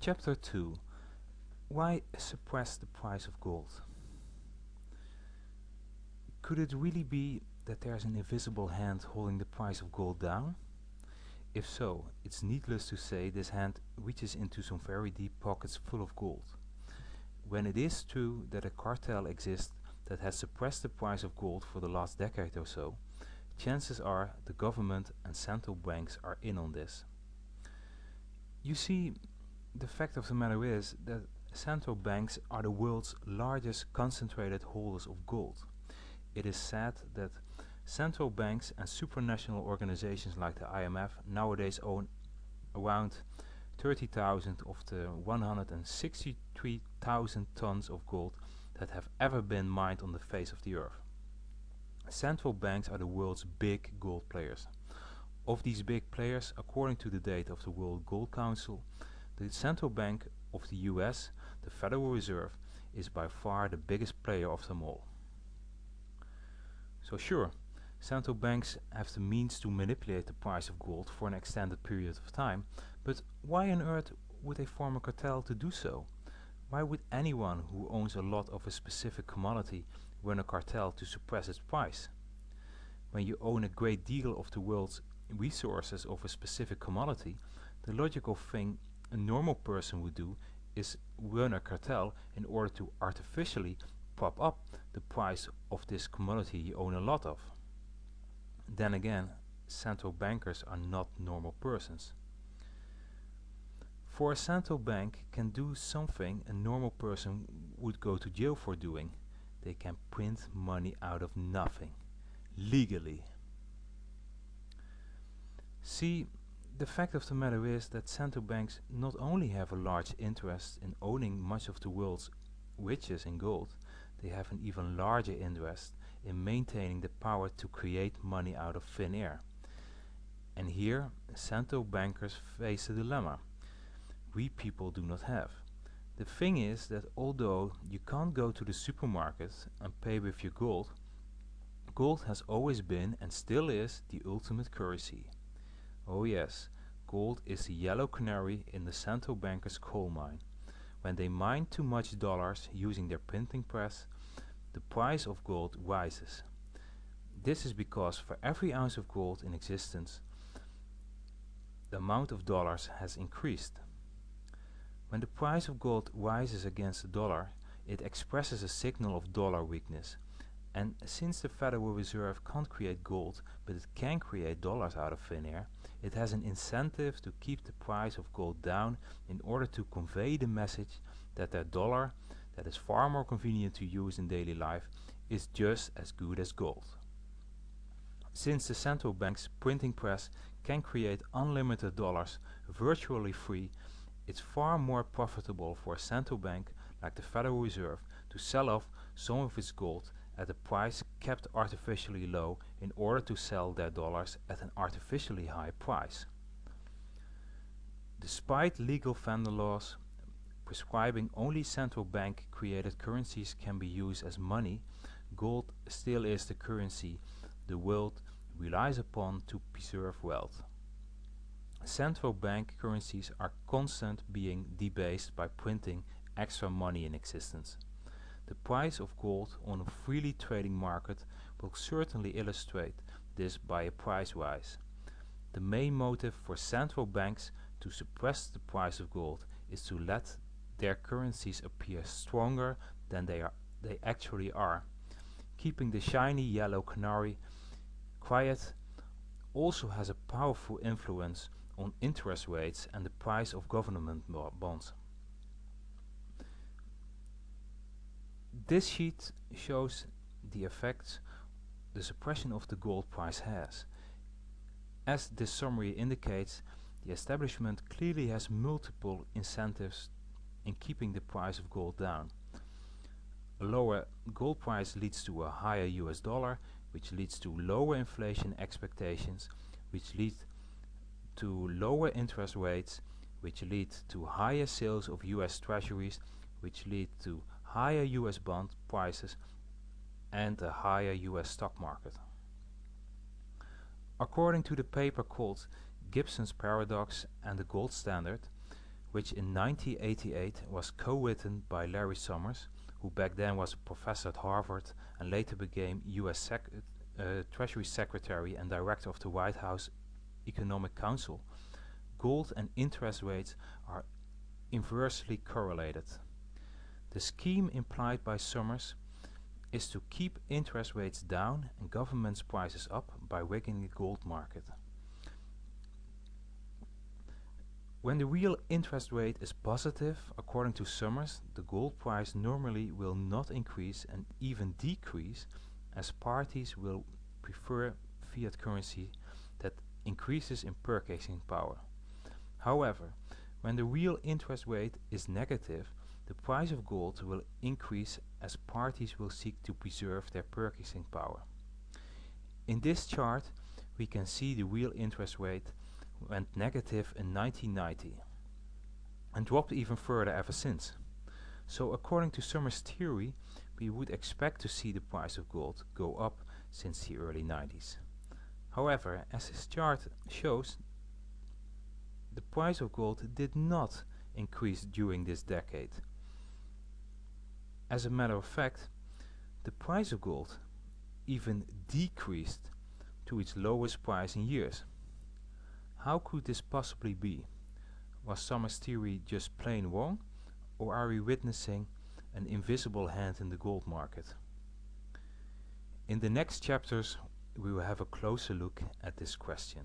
Chapter 2. Why suppress the price of gold? Could it really be that there's an invisible hand holding the price of gold down? If so, it's needless to say this hand reaches into some very deep pockets full of gold. When it is true that a cartel exists that has suppressed the price of gold for the last decade or so, chances are the government and central banks are in on this. You see, the fact of the matter is that central banks are the world's largest concentrated holders of gold. It is said that central banks and supranational organizations like the IMF nowadays own around 30,000 of the 163,000 tons of gold that have ever been mined on the face of the earth. Central banks are the world's big gold players. Of these big players, according to the data of the World Gold Council, the Central Bank of the US, the Federal Reserve, is by far the biggest player of them all. So sure, central banks have the means to manipulate the price of gold for an extended period of time, but why on earth would they form a cartel to do so? Why would anyone who owns a lot of a specific commodity run a cartel to suppress its price? When you own a great deal of the world's resources of a specific commodity, the logical thing a normal person would do is run a cartel in order to artificially prop up the price of this commodity you own a lot of. Then again, central bankers are not normal persons. For a central bank can do something a normal person would go to jail for doing. They can print money out of nothing, legally. See, the fact of the matter is that central banks not only have a large interest in owning much of the world's riches in gold, they have an even larger interest in maintaining the power to create money out of thin air. And here, central bankers face a dilemma we people do not have. The thing is that although you can't go to the supermarket and pay with your gold, gold has always been and still is the ultimate currency. Oh yes, gold is the yellow canary in the central banker's coal mine. When they mine too much dollars using their printing press, the price of gold rises. This is because for every ounce of gold in existence, the amount of dollars has increased. When the price of gold rises against the dollar, it expresses a signal of dollar weakness. And since the Federal Reserve can't create gold, but it can create dollars out of thin air, it has an incentive to keep the price of gold down in order to convey the message that their dollar, that is far more convenient to use in daily life, is just as good as gold. Since the central bank's printing press can create unlimited dollars virtually free, it's far more profitable for a central bank like the Federal Reserve to sell off some of its gold at a price kept artificially low in order to sell their dollars at an artificially high price. Despite legal vendor laws prescribing only central bank created currencies can be used as money, gold still is the currency the world relies upon to preserve wealth. Central bank currencies are constant being debased by printing extra money in existence. The price of gold on a freely trading market will certainly illustrate this by a price rise. The main motive for central banks to suppress the price of gold is to let their currencies appear stronger than they actually are. Keeping the shiny yellow canary quiet also has a powerful influence on interest rates and the price of government bonds. This sheet shows the effects the suppression of the gold price has. As this summary indicates, the establishment clearly has multiple incentives in keeping the price of gold down. A lower gold price leads to a higher US dollar, which leads to lower inflation expectations, which lead to lower interest rates, which lead to higher sales of US treasuries, which lead to higher US bond prices and a higher US stock market. According to the paper called Gibson's Paradox and the Gold Standard, which in 1988 was co-written by Larry Summers, who back then was a professor at Harvard and later became US Treasury Secretary and Director of the White House Economic Council. Gold and interest rates are inversely correlated. The scheme implied by Summers is to keep interest rates down and governments' prices up by rigging the gold market. When the real interest rate is positive, according to Summers, the gold price normally will not increase and even decrease, as parties will prefer fiat currency that increases in purchasing power. However, when the real interest rate is negative, the price of gold will increase as parties will seek to preserve their purchasing power. In this chart, we can see the real interest rate went negative in 1990 and dropped even further ever since. So according to Summers' theory, we would expect to see the price of gold go up since the early 90s. However, as this chart shows, the price of gold did not increase during this decade. As a matter of fact, the price of gold even decreased to its lowest price in years. How could this possibly be? Was Summers' theory just plain wrong, or are we witnessing an invisible hand in the gold market? In the next chapters, we will have a closer look at this question.